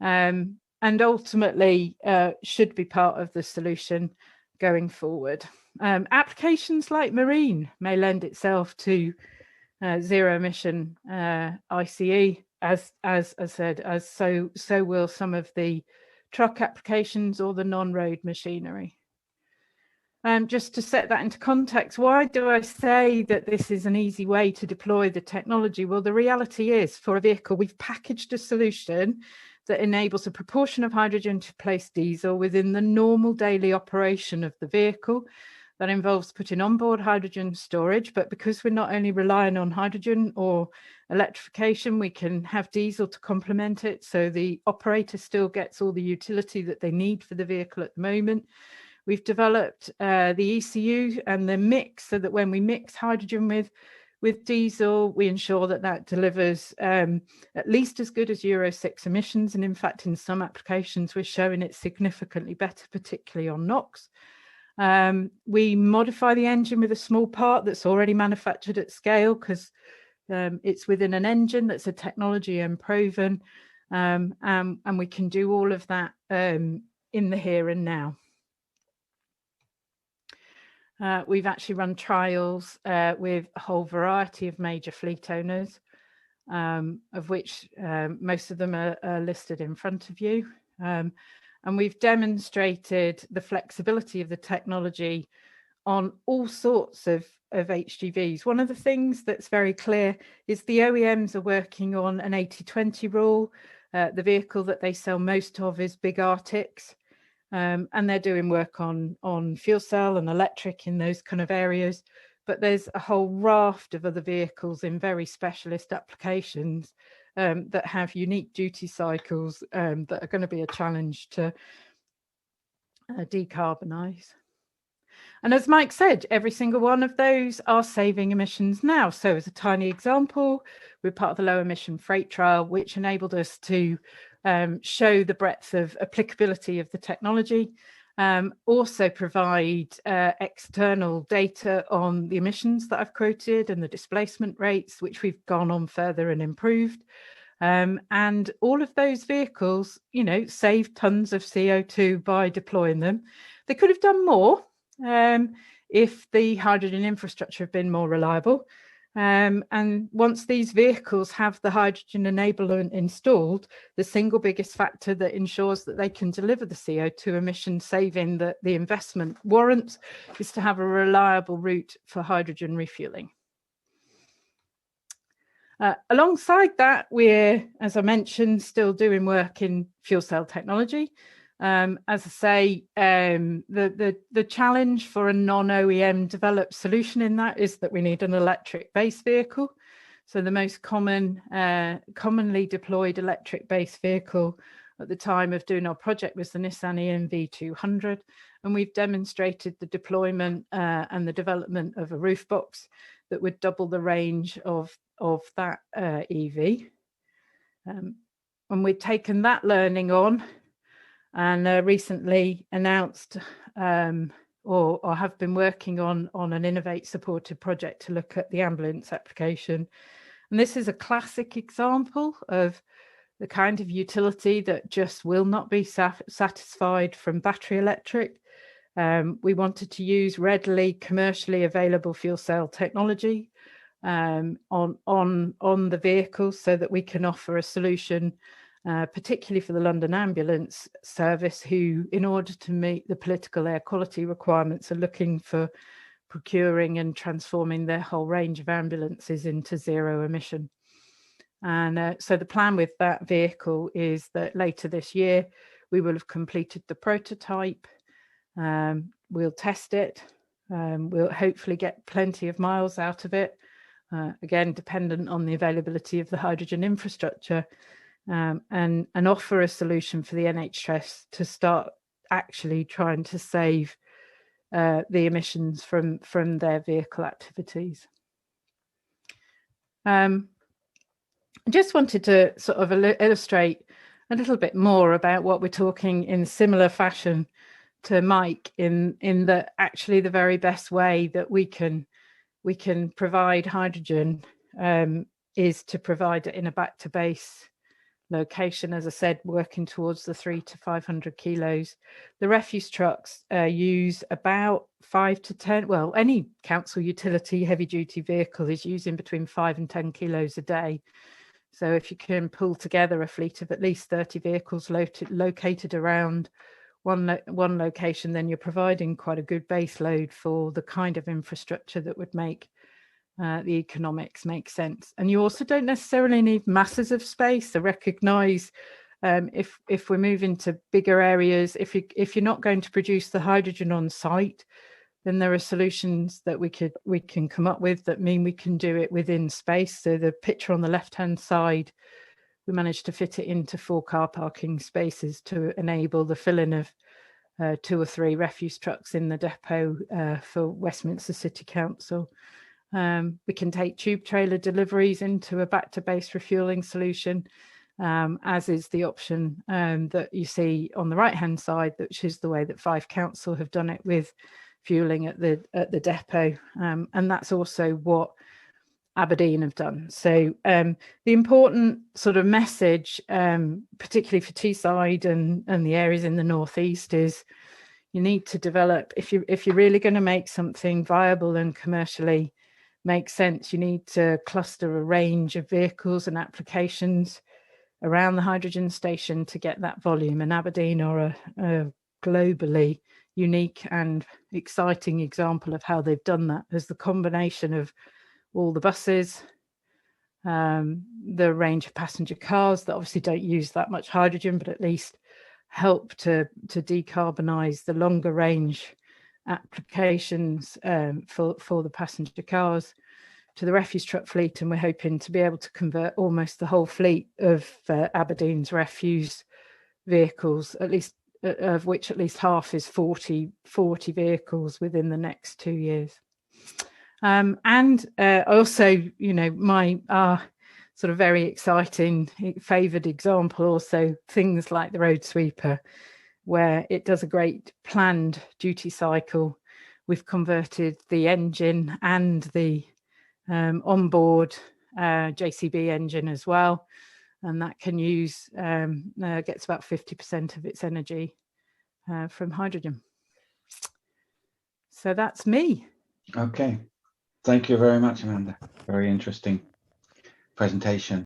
Speaker 4: and ultimately should be part of the solution going forward. Applications like marine may lend itself to zero emission ICE, as I said, so will some of the truck applications or the non-road machinery. Just to set that into context, why do I say that this is an easy way to deploy the technology? Well, the reality is, for a vehicle, we've packaged a solution that enables a proportion of hydrogen to replace diesel within the normal daily operation of the vehicle. That involves putting onboard hydrogen storage, but because we're not only relying on hydrogen or electrification, we can have diesel to complement it, so the operator still gets all the utility that they need for the vehicle at the moment. We've developed the ECU and the mix so that when we mix hydrogen with diesel, we ensure that that delivers at least as good as Euro 6 emissions. And in fact, in some applications, we're showing it significantly better, particularly on NOx. We modify the engine with a small part that's already manufactured at scale because it's within an engine that's a technology and proven. And we can do all of that in the here and now. We've actually run trials with a whole variety of major fleet owners, of which most of them are listed in front of you. And we've demonstrated the flexibility of the technology on all sorts of HGVs. One of the things that's very clear is the OEMs are working on an 80-20 rule. The vehicle that they sell most of is big Arctics. And they're doing work on fuel cell and electric in those kind of areas. But there's a whole raft of other vehicles in very specialist applications that have unique duty cycles that are going to be a challenge to decarbonise. And as Mike said, every single one of those are saving emissions now. So as a tiny example, we're part of the low emission freight trial, which enabled us to show the breadth of applicability of the technology. Also provide external data on the emissions that I've quoted and the displacement rates, which we've gone on further and improved. And all of those vehicles, you know, save tons of CO2 by deploying them. They could have done more if the hydrogen infrastructure had been more reliable. And once these vehicles have the hydrogen enablement installed, the single biggest factor that ensures that they can deliver the CO2 emission saving that the investment warrants is to have a reliable route for hydrogen refueling. Alongside that, we're, as I mentioned, still doing work in fuel cell technology. As I say, the challenge for a non-OEM developed solution in that is that we need an electric base vehicle. So the most commonly deployed electric base vehicle at the time of doing our project was the Nissan ENV200, and we've demonstrated the deployment and the development of a roof box that would double the range of that EV. And we've taken that learning on and recently announced or have been working on an Innovate supported project to look at the ambulance application. And this is a classic example of the kind of utility that just will not be satisfied from battery electric. We wanted to use readily commercially available fuel cell technology on the vehicles so that we can offer a solution, particularly for the London Ambulance Service, who, in order to meet the political air quality requirements, are looking for procuring and transforming their whole range of ambulances into zero emission. And so the plan with that vehicle is that later this year, we will have completed the prototype. We'll test it. We'll hopefully get plenty of miles out of it, again, dependent on the availability of the hydrogen infrastructure, and offer a solution for the NHS to start actually trying to save the emissions from their vehicle activities. I just wanted to sort of illustrate a little bit more about what we're talking in similar fashion to Mike in that actually the very best way that we can provide hydrogen is to provide it in a back to base location, as I said, working towards the 300 to 500 kilos. The refuse trucks use about 5 to 10, well, any council utility heavy duty vehicle is using between 5 and 10 kilos a day. So if you can pull together a fleet of at least 30 vehicles located around one location, then you're providing quite a good base load for the kind of infrastructure that would make the economics make sense. And you also don't necessarily need masses of space. I recognise if we're moving to bigger areas, if you're not going to produce the hydrogen on site, then there are solutions that we can come up with that mean we can do it within space. So the picture on the left-hand side, we managed to fit it into 4 car parking spaces to enable the filling of 2 or 3 refuse trucks in the depot for Westminster City Council. We can take tube trailer deliveries into a back-to-base refueling solution, as is the option that you see on the right-hand side, which is the way that Fife Council have done it with fueling at the depot, and that's also what Aberdeen have done. So the important sort of message, particularly for Teesside and the areas in the northeast, is you need to develop, if you're really going to make something viable and commercially make sense, you need to cluster a range of vehicles and applications around the hydrogen station to get that volume. And Aberdeen are a globally unique and exciting example of how they've done that. There's the combination of all the buses, the range of passenger cars that obviously don't use that much hydrogen, but at least help to decarbonise the longer range applications for the passenger cars, to the refuse truck fleet. And we're hoping to be able to convert almost the whole fleet of Aberdeen's refuse vehicles, at least of which at least half is 40 vehicles within the next 2 years. And also, you know, our sort of very exciting favoured example, also things like the road sweeper where it does a great planned duty cycle. We've converted the engine and the onboard JCB engine as well, and that can use gets about 50% of its energy from hydrogen. So that's me.
Speaker 1: Okay, thank you very much, Amanda. Very interesting presentation.